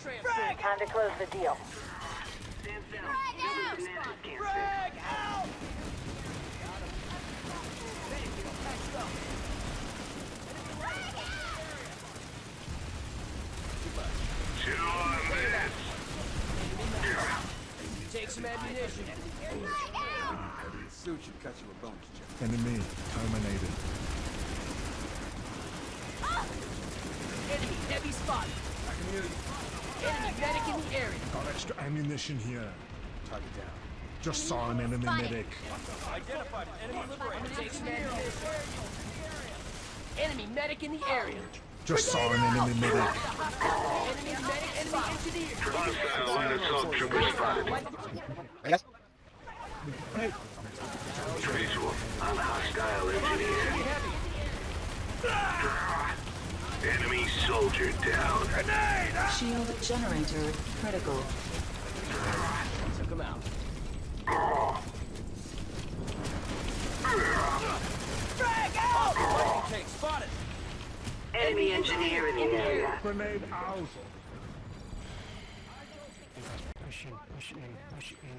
Time to close the deal. Frag out! Take some ammunition. Suit should cut you a bonus check. Enemy terminated. Enemy heavy spot. I can hear you. Enemy medic in the area. Got extra ammunition here. Target down. Just saw an enemy medic. Identified enemy liberated. Take some ammunition. Enemy medic in the area. Just saw an enemy medic. Enemy medic, enemy engineer. Hostile line assault trooper spotted. Yes. Visual on hostile engineer. Enemy soldier down. Shield generator critical. Took him out. Frag out! Take spotted. Enemy engineer in the area. Grenade out. Push in.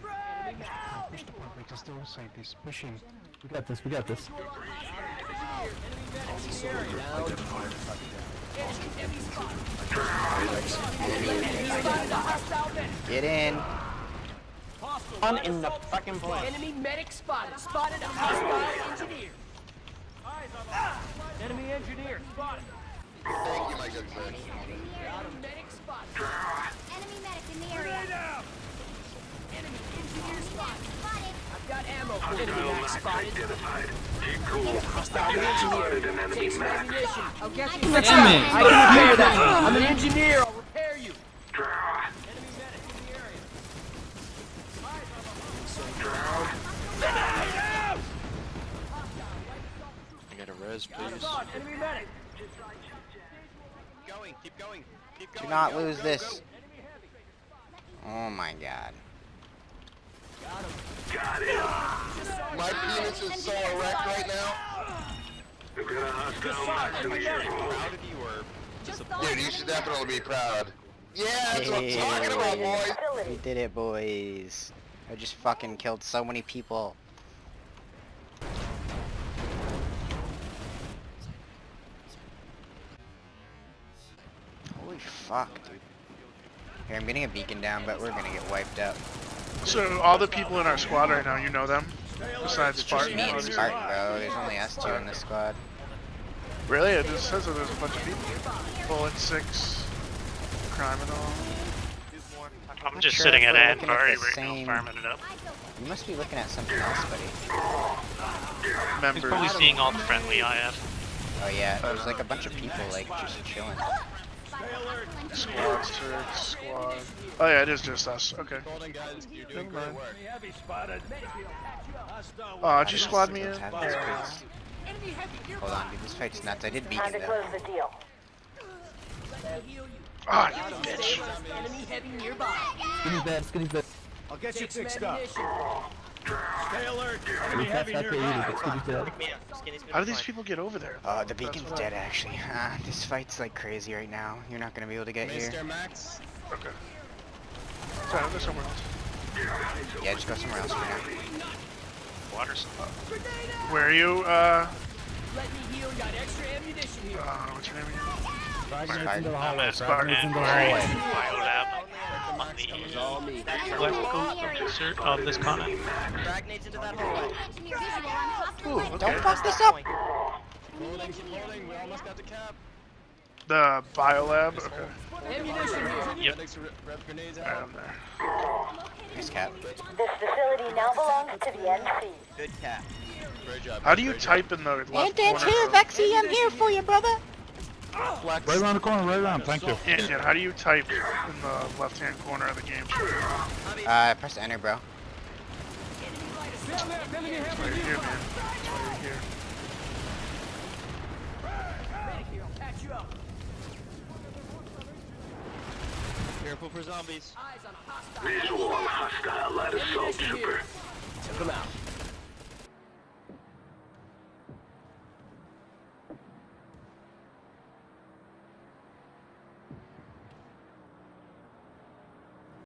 Frag out! Push the point, we can still save this. Push in. We got this. Enemy heavy spot. Enemy spotted a hostile medic. Get in. On in the fucking place. Enemy medic spotted. Spotted a hostile engineer. Enemy engineer spotted. Thank you, my good friend. Got a medic spotted. Enemy medic in the area. Enemy engineer spotted. I've got ammo for Hostile enemy max max spotted. identified. Keep cool. Hostile Spotted engineer. an enemy Take some max. ammunition. I'll get you. Damn it! I can repair that. I'm an engineer. I'll repair you. Enemy medic in the area. I got a res, please. Enemy medic. Do not lose this. Oh my god. Got it. My penis is so erect right now. We've got a hostile max in the area. Dude, you should definitely be proud. Yeah, that's what I'm talking about, boys. We did it, boys. I just fucking killed so many people. Holy fuck, dude. Here, I'm getting a beacon down, but we're gonna get wiped out. So all the people in our squad right now, you know them? Besides Just Spartan, me and obviously. Spartan, bro. There's only us two in this squad. Really? It just says that there's a bunch of people. Bullet 6, criminal. I'm Not just sure sitting if at we're an looking at party the right same- now, farming it up. You must be looking at something else, buddy. He's Members. probably seeing all the friendly I have. Oh yeah, there's like a bunch of people like just chilling. Squad search, squad. Oh yeah, it is just us. Okay. Never mind. Oh, did you squad me in? Let's have this, please. Hold on, dude. This fight's nuts. I did Time beacon to though. close the deal. Ah, you bitch. Enemy heavy nearby. Skinny's dead. Skinny's dead. I'll get you fixed up. Stay alert. We passed that to you, but Skinny's dead. How do these people get over there? The beacon's dead actually. This fight's like crazy right now. You're not gonna be able to get here. Okay. Sorry, I'll go somewhere else. Yeah, just go somewhere else for now. Water supply. Where are you? Let me heal. Got extra ammunition here. What's your name again? Fragments into the I'm hallway. at Fragments Spartan into the hallway. Biolab on the electrical insert of this continent. Ooh, don't fuck this up! The biolab? Okay. Ammunition here. Yep. Alright, I'm there. Nice cap. This facility now belongs to the NC. How do you type in the left corner? Vexy, I'm here for you, brother! Right around the corner. Right around. Thank you. Yeah, how do you type in the left-hand corner of the game? Press enter, bro. That's why you're here, man. That's why you're here. Patch you up. Careful for zombies. Eyes on hostile. Visual on hostile line assault trooper. Took him out.